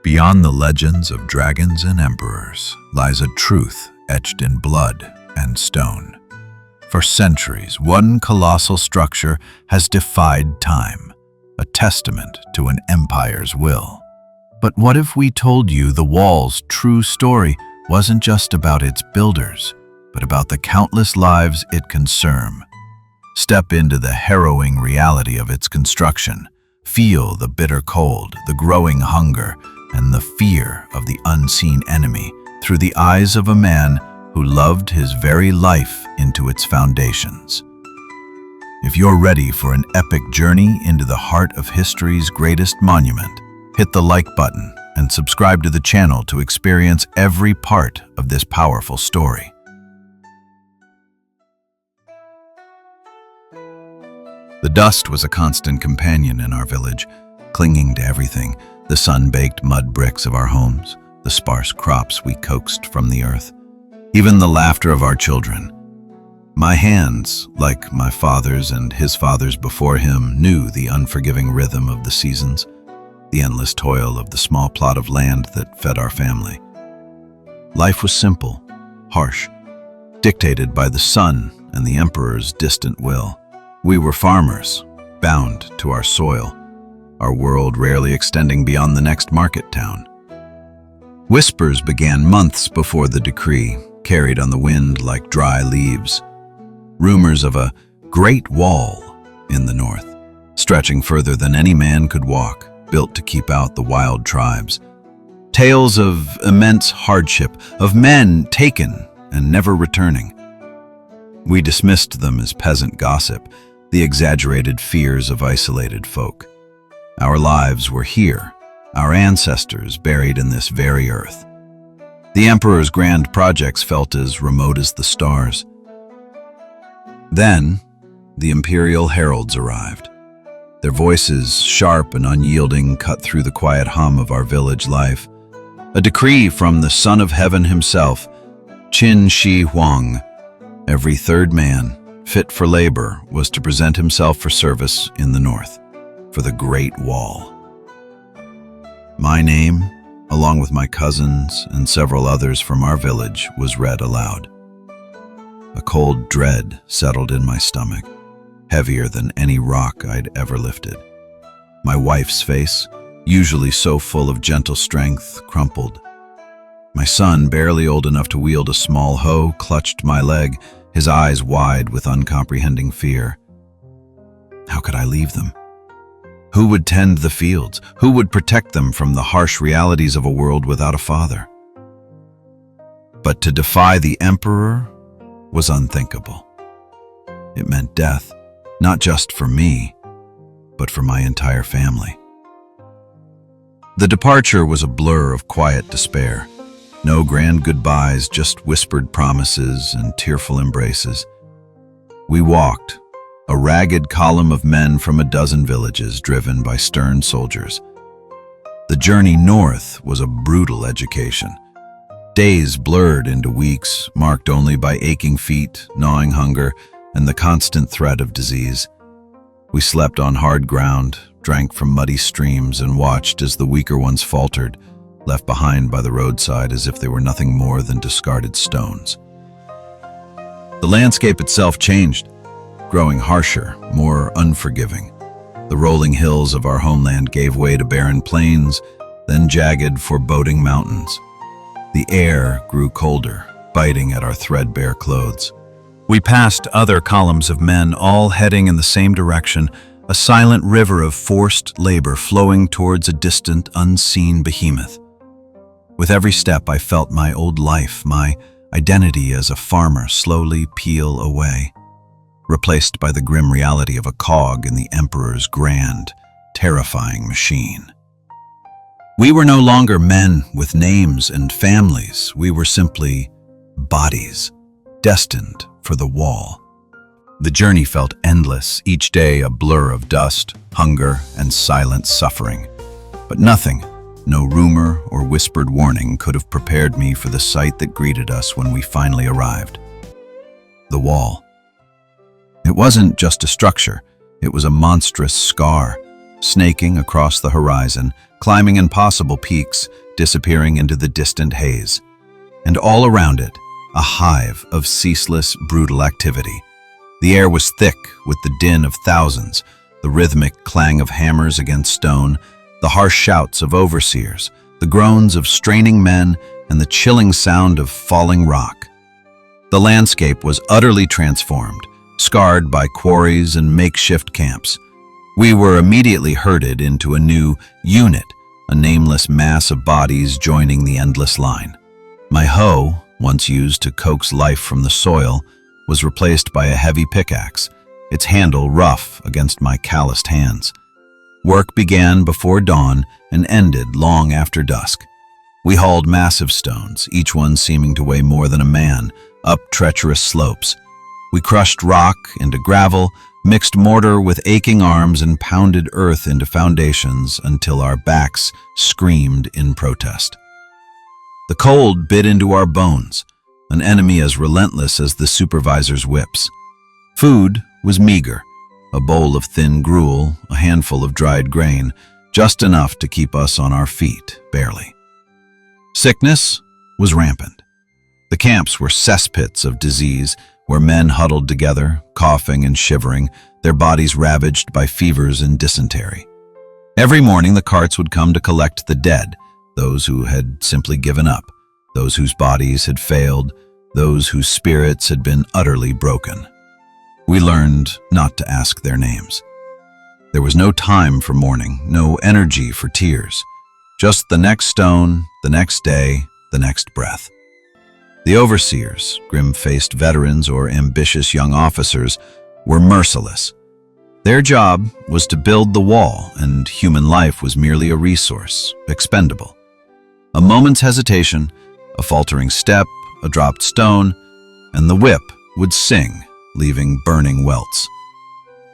Beyond the legends of dragons and emperors lies a truth etched in blood and stone. For centuries, one colossal structure has defied time, a testament to an empire's will. But what if we told you the wall's true story wasn't just about its builders, but about the countless lives it consumed? Step into the harrowing reality of its construction. Feel the bitter cold, the growing hunger, and the fear of the unseen enemy through the eyes of a man who loved his very life into its foundations. If you're ready for an epic journey into the heart of history's greatest monument, hit the like button and subscribe to the channel to experience every part of this powerful story. The dust was a constant companion in our village, clinging to everything: the sun-baked mud bricks of our homes, the sparse crops we coaxed from the earth, even the laughter of our children. My hands, like my father's and his father's before him, knew the unforgiving rhythm of the seasons, the endless toil of the small plot of land that fed our family. Life was simple, harsh, dictated by the sun and the emperor's distant will. We were farmers, bound to our soil, our world rarely extending beyond the next market town. Whispers began months before the decree, carried on the wind like dry leaves. Rumors of a great wall in the north, stretching further than any man could walk, built to keep out the wild tribes. Tales of immense hardship, of men taken and never returning. We dismissed them as peasant gossip, the exaggerated fears of isolated folk. Our lives were here, our ancestors buried in this very earth. The emperor's grand projects felt as remote as the stars. Then, the imperial heralds arrived. Their voices, sharp and unyielding, cut through the quiet hum of our village life. A decree from the Son of Heaven himself, Qin Shi Huang. Every third man, fit for labor, was to present himself for service in the north, for the Great Wall. My name, along with my cousins and several others from our village, was read aloud. A cold dread settled in my stomach, heavier than any rock I'd ever lifted. My wife's face, usually so full of gentle strength, crumpled. My son, barely old enough to wield a small hoe, clutched my leg, his eyes wide with uncomprehending fear. How could I leave them? Who would tend the fields? Who would protect them from the harsh realities of a world without a father? But to defy the emperor was unthinkable. It meant death, not just for me, but for my entire family. The departure was a blur of quiet despair. No grand goodbyes, just whispered promises and tearful embraces. We walked, a ragged column of men from a dozen villages driven by stern soldiers. The journey north was a brutal education. Days blurred into weeks, marked only by aching feet, gnawing hunger, and the constant threat of disease. We slept on hard ground, drank from muddy streams, and watched as the weaker ones faltered, left behind by the roadside as if they were nothing more than discarded stones. The landscape itself changed, growing harsher, more unforgiving. The rolling hills of our homeland gave way to barren plains, then jagged, foreboding mountains. The air grew colder, biting at our threadbare clothes. We passed other columns of men, all heading in the same direction, a silent river of forced labor flowing towards a distant, unseen behemoth. With every step, I felt my old life, my identity as a farmer, slowly peel away, replaced by the grim reality of a cog in the emperor's grand, terrifying machine. We were no longer men with names and families. We were simply bodies, destined for the wall. The journey felt endless, each day a blur of dust, hunger, and silent suffering. But nothing, no rumor or whispered warning, could have prepared me for the sight that greeted us when we finally arrived. The wall. It wasn't just a structure, it was a monstrous scar, snaking across the horizon, climbing impossible peaks, disappearing into the distant haze. And all around it, a hive of ceaseless, brutal activity. The air was thick with the din of thousands, the rhythmic clang of hammers against stone, the harsh shouts of overseers, the groans of straining men, and the chilling sound of falling rock. The landscape was utterly transformed, scarred by quarries and makeshift camps. We were immediately herded into a new unit, a nameless mass of bodies joining the endless line. My hoe, once used to coax life from the soil, was replaced by a heavy pickaxe, its handle rough against my calloused hands. Work began before dawn and ended long after dusk. We hauled massive stones, each one seeming to weigh more than a man, up treacherous slopes. We crushed rock into gravel, mixed mortar with aching arms, and pounded earth into foundations until our backs screamed in protest. The cold bit into our bones, an enemy as relentless as the supervisor's whips. Food was meager, a bowl of thin gruel, a handful of dried grain, just enough to keep us on our feet, barely. Sickness was rampant. The camps were cesspits of disease, where men huddled together, coughing and shivering, their bodies ravaged by fevers and dysentery. Every morning the carts would come to collect the dead, those who had simply given up, those whose bodies had failed, those whose spirits had been utterly broken. We learned not to ask their names. There was no time for mourning, no energy for tears, just the next stone, the next day, the next breath. The overseers, grim-faced veterans or ambitious young officers, were merciless. Their job was to build the wall, and human life was merely a resource, expendable. A moment's hesitation, a faltering step, a dropped stone, and the whip would sing, leaving burning welts.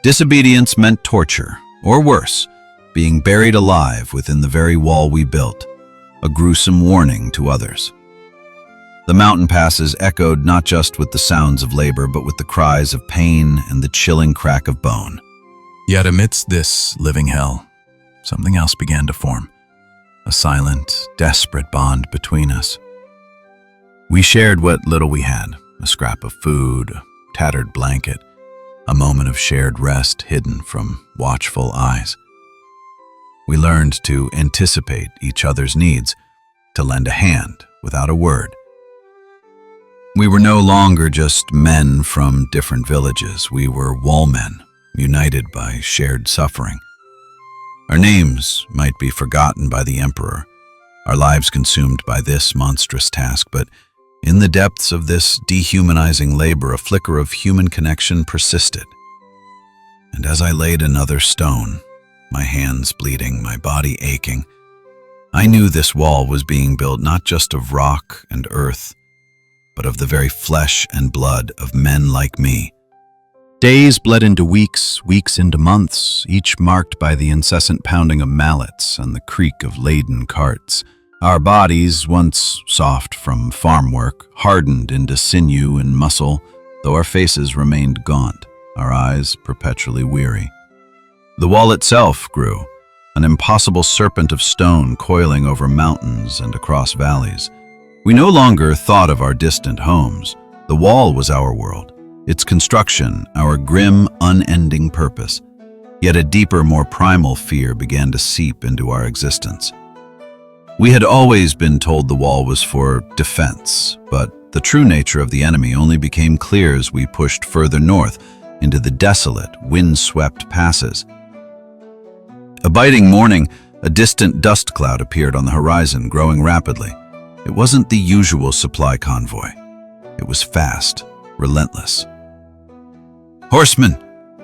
Disobedience meant torture, or worse, being buried alive within the very wall we built, a gruesome warning to others. The mountain passes echoed not just with the sounds of labor, but with the cries of pain and the chilling crack of bone. Yet amidst this living hell, something else began to form, a silent, desperate bond between us. We shared what little we had, a scrap of food, a tattered blanket, a moment of shared rest hidden from watchful eyes. We learned to anticipate each other's needs, to lend a hand without a word. We were no longer just men from different villages. We were wallmen, united by shared suffering. Our names might be forgotten by the emperor, our lives consumed by this monstrous task, but in the depths of this dehumanizing labor, a flicker of human connection persisted. And as I laid another stone, my hands bleeding, my body aching, I knew this wall was being built not just of rock and earth, but of the very flesh and blood of men like me. Days bled into weeks, weeks into months, each marked by the incessant pounding of mallets and the creak of laden carts. Our bodies, once soft from farm work, hardened into sinew and muscle, though our faces remained gaunt, our eyes perpetually weary. The wall itself grew, an impossible serpent of stone coiling over mountains and across valleys. We no longer thought of our distant homes. The wall was our world, its construction, our grim, unending purpose. Yet a deeper, more primal fear began to seep into our existence. We had always been told the wall was for defense, but the true nature of the enemy only became clear as we pushed further north into the desolate, wind-swept passes. A biting morning, a distant dust cloud appeared on the horizon, growing rapidly. It wasn't the usual supply convoy. It was fast, relentless. "Horsemen!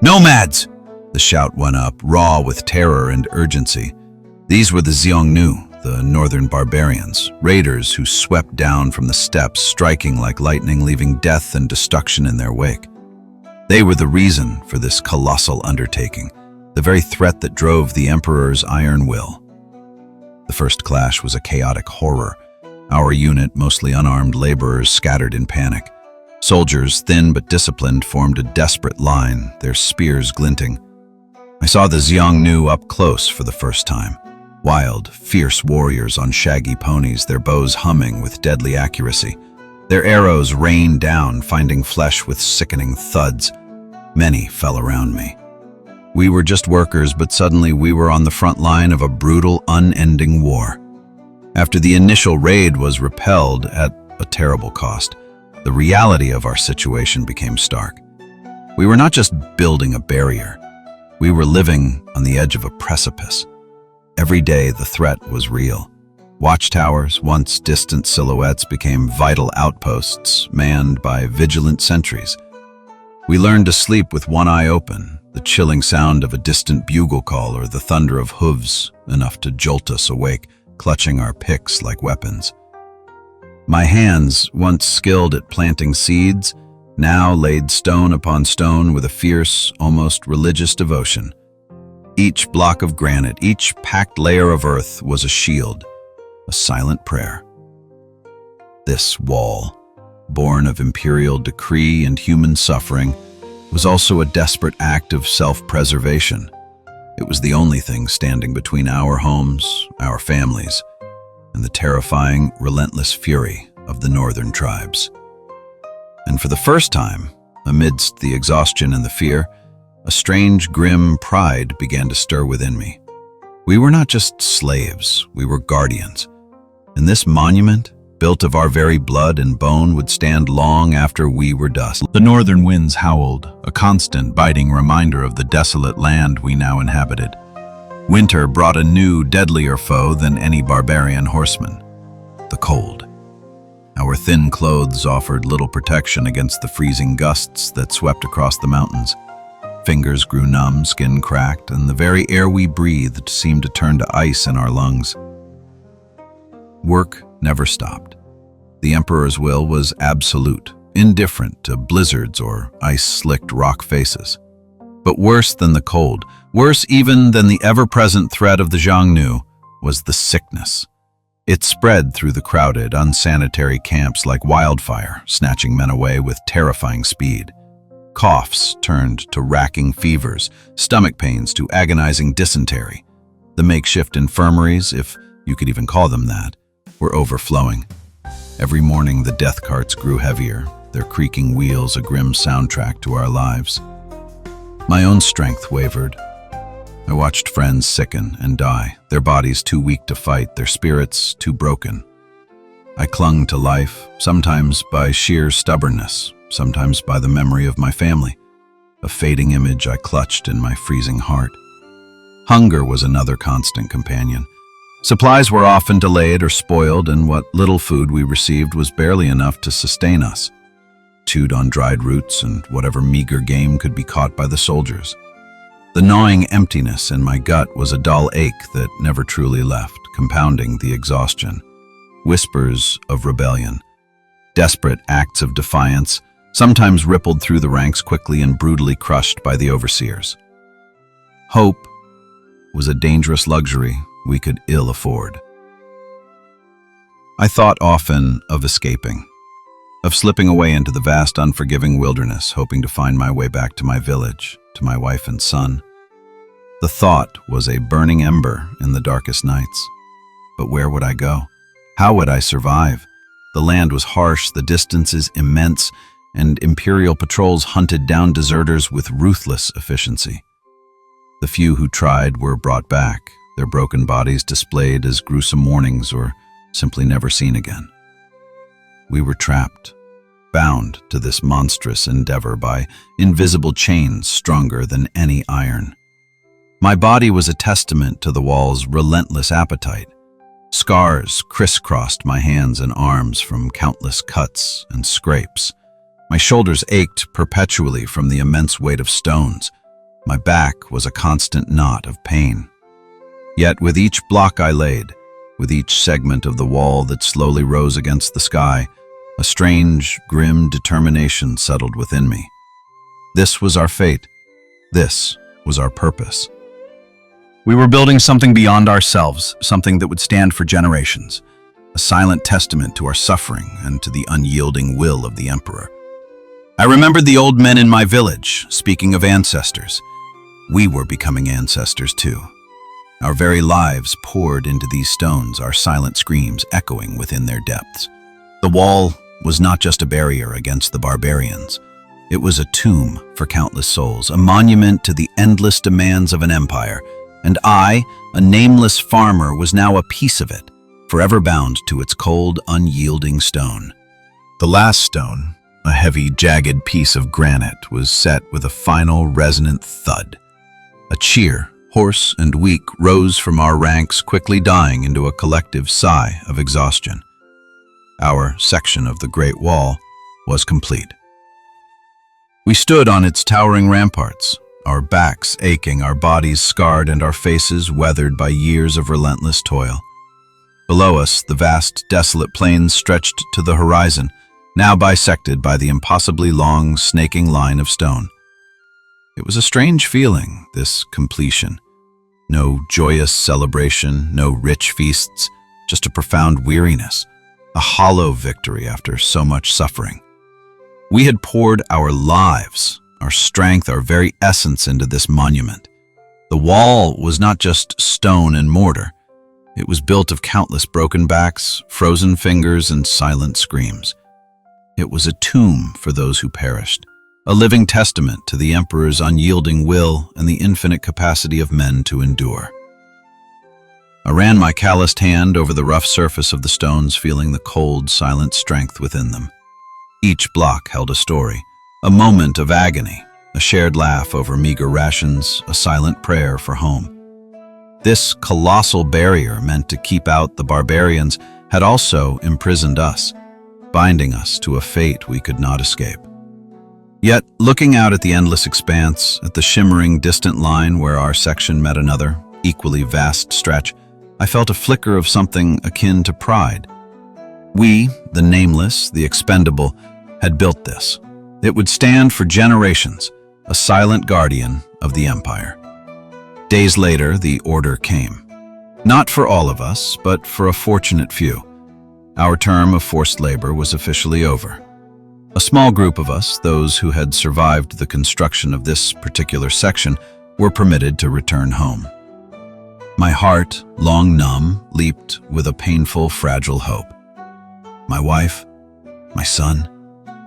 Nomads!" The shout went up, raw with terror and urgency. These were the Xiongnu, the northern barbarians, raiders who swept down from the steppes, striking like lightning, leaving death and destruction in their wake. They were the reason for this colossal undertaking, the very threat that drove the Emperor's iron will. The first clash was a chaotic horror. Our unit, mostly unarmed laborers, scattered in panic. Soldiers, thin but disciplined, formed a desperate line, their spears glinting. I saw the Xiongnu up close for the first time. Wild, fierce warriors on shaggy ponies, their bows humming with deadly accuracy. Their arrows rained down, finding flesh with sickening thuds. Many fell around me. We were just workers, but suddenly we were on the front line of a brutal, unending war. After the initial raid was repelled at a terrible cost, the reality of our situation became stark. We were not just building a barrier. We were living on the edge of a precipice. Every day the threat was real. Watchtowers, once distant silhouettes, became vital outposts manned by vigilant sentries. We learned to sleep with one eye open, the chilling sound of a distant bugle call or the thunder of hooves enough to jolt us awake, clutching our picks like weapons. My hands, once skilled at planting seeds, now laid stone upon stone with a fierce, almost religious devotion. Each block of granite, each packed layer of earth was a shield, a silent prayer. This wall, born of imperial decree and human suffering, was also a desperate act of self-preservation. It was the only thing standing between our homes, our families, and the terrifying, relentless fury of the northern tribes. And for the first time, amidst the exhaustion and the fear, a strange, grim pride began to stir within me. We were not just slaves, we were guardians. And this monument, built of our very blood and bone, would stand long after we were dust. The northern winds howled, a constant, biting reminder of the desolate land we now inhabited. Winter brought a new, deadlier foe than any barbarian horseman: the cold. Our thin clothes offered little protection against the freezing gusts that swept across the mountains. Fingers grew numb, skin cracked, and the very air we breathed seemed to turn to ice in our lungs. Work never stopped. The Emperor's will was absolute, indifferent to blizzards or ice-slicked rock faces. But worse than the cold, worse even than the ever-present threat of the Xiongnu, was the sickness. It spread through the crowded, unsanitary camps like wildfire, snatching men away with terrifying speed. Coughs turned to racking fevers, stomach pains to agonizing dysentery. The makeshift infirmaries, if you could even call them that, were overflowing. Every morning the death carts grew heavier, their creaking wheels a grim soundtrack to our lives. My own strength wavered. I watched friends sicken and die, their bodies too weak to fight, their spirits too broken. I clung to life, sometimes by sheer stubbornness, sometimes by the memory of my family, a fading image I clutched in my freezing heart. Hunger was another constant companion. Supplies were often delayed or spoiled, and what little food we received was barely enough to sustain us. Chewed on dried roots and whatever meager game could be caught by the soldiers. The gnawing emptiness in my gut was a dull ache that never truly left, compounding the exhaustion. Whispers of rebellion, desperate acts of defiance, sometimes rippled through the ranks quickly and brutally crushed by the overseers. Hope was a dangerous luxury we could ill afford. I thought often of escaping, of slipping away into the vast, unforgiving wilderness, hoping to find my way back to my village, to my wife and son. The thought was a burning ember in the darkest nights. But where would I go? How would I survive? The land was harsh, the distances immense, and imperial patrols hunted down deserters with ruthless efficiency. The few who tried were brought back, their broken bodies displayed as gruesome warnings or simply never seen again. We were trapped, bound to this monstrous endeavor by invisible chains stronger than any iron. My body was a testament to the wall's relentless appetite. Scars crisscrossed my hands and arms from countless cuts and scrapes. My shoulders ached perpetually from the immense weight of stones. My back was a constant knot of pain. Yet with each block I laid, with each segment of the wall that slowly rose against the sky, a strange, grim determination settled within me. This was our fate. This was our purpose. We were building something beyond ourselves, something that would stand for generations, a silent testament to our suffering and to the unyielding will of the Emperor. I remembered the old men in my village, speaking of ancestors. We were becoming ancestors too. Our very lives poured into these stones, our silent screams echoing within their depths. The wall was not just a barrier against the barbarians. It was a tomb for countless souls, a monument to the endless demands of an empire. And I, a nameless farmer, was now a piece of it, forever bound to its cold, unyielding stone. The last stone, a heavy, jagged piece of granite, was set with a final, resonant thud. A cheer, hoarse and weak, rose from our ranks, quickly dying into a collective sigh of exhaustion. Our section of the Great Wall was complete. We stood on its towering ramparts, our backs aching, our bodies scarred, and our faces weathered by years of relentless toil. Below us, the vast, desolate plains stretched to the horizon, now bisected by the impossibly long, snaking line of stone. It was a strange feeling, this completion. No joyous celebration, no rich feasts, just a profound weariness, a hollow victory after so much suffering. We had poured our lives, our strength, our very essence into this monument. The wall was not just stone and mortar. It was built of countless broken backs, frozen fingers, and silent screams. It was a tomb for those who perished, a living testament to the Emperor's unyielding will and the infinite capacity of men to endure. I ran my calloused hand over the rough surface of the stones, feeling the cold, silent strength within them. Each block held a story, a moment of agony, a shared laugh over meager rations, a silent prayer for home. This colossal barrier meant to keep out the barbarians had also imprisoned us, binding us to a fate we could not escape. Yet, looking out at the endless expanse, at the shimmering distant line where our section met another, equally vast stretch, I felt a flicker of something akin to pride. We, the nameless, the expendable, had built this. It would stand for generations, a silent guardian of the empire. Days later, the order came. Not for all of us, but for a fortunate few. Our term of forced labor was officially over. A small group of us, those who had survived the construction of this particular section, were permitted to return home. My heart, long numb, leaped with a painful, fragile hope. My wife, my son,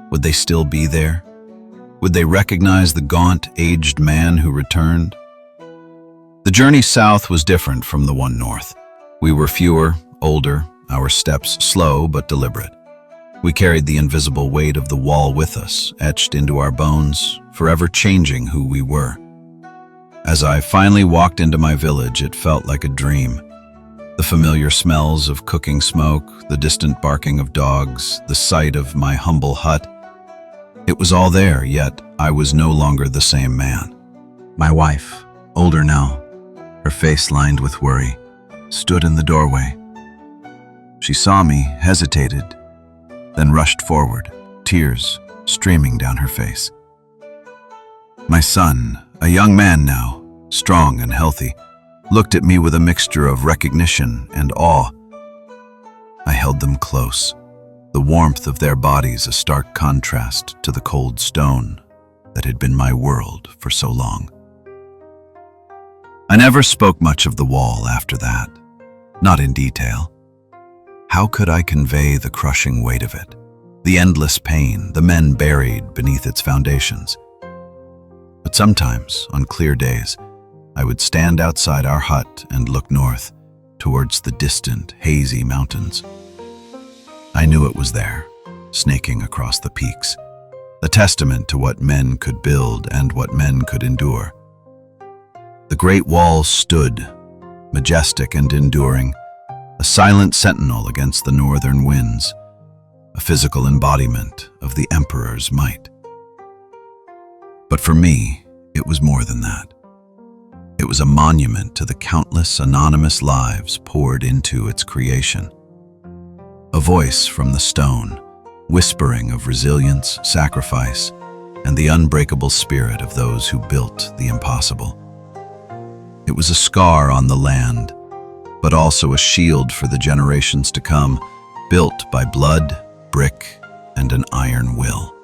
would they still be there? Would they recognize the gaunt, aged man who returned? The journey south was different from the one north. We were fewer, older, our steps slow but deliberate. We carried the invisible weight of the wall with us, etched into our bones, forever changing who we were. As I finally walked into my village, it felt like a dream. The familiar smells of cooking smoke, the distant barking of dogs, the sight of my humble hut. It was all there, yet I was no longer the same man. My wife, older now, her face lined with worry, stood in the doorway. She saw me, hesitated, then rushed forward, tears streaming down her face. My son, a young man now, strong and healthy, looked at me with a mixture of recognition and awe. I held them close, the warmth of their bodies a stark contrast to the cold stone that had been my world for so long. I never spoke much of the wall after that, not in detail. How could I convey the crushing weight of it, the endless pain, the men buried beneath its foundations? But sometimes, on clear days, I would stand outside our hut and look north, towards the distant, hazy mountains. I knew it was there, snaking across the peaks, a testament to what men could build and what men could endure. The Great Wall stood, majestic and enduring, a silent sentinel against the northern winds, a physical embodiment of the Emperor's might. But for me, it was more than that. It was a monument to the countless anonymous lives poured into its creation. A voice from the stone, whispering of resilience, sacrifice, and the unbreakable spirit of those who built the impossible. It was a scar on the land, but also a shield for the generations to come, built by blood, brick, and an iron will.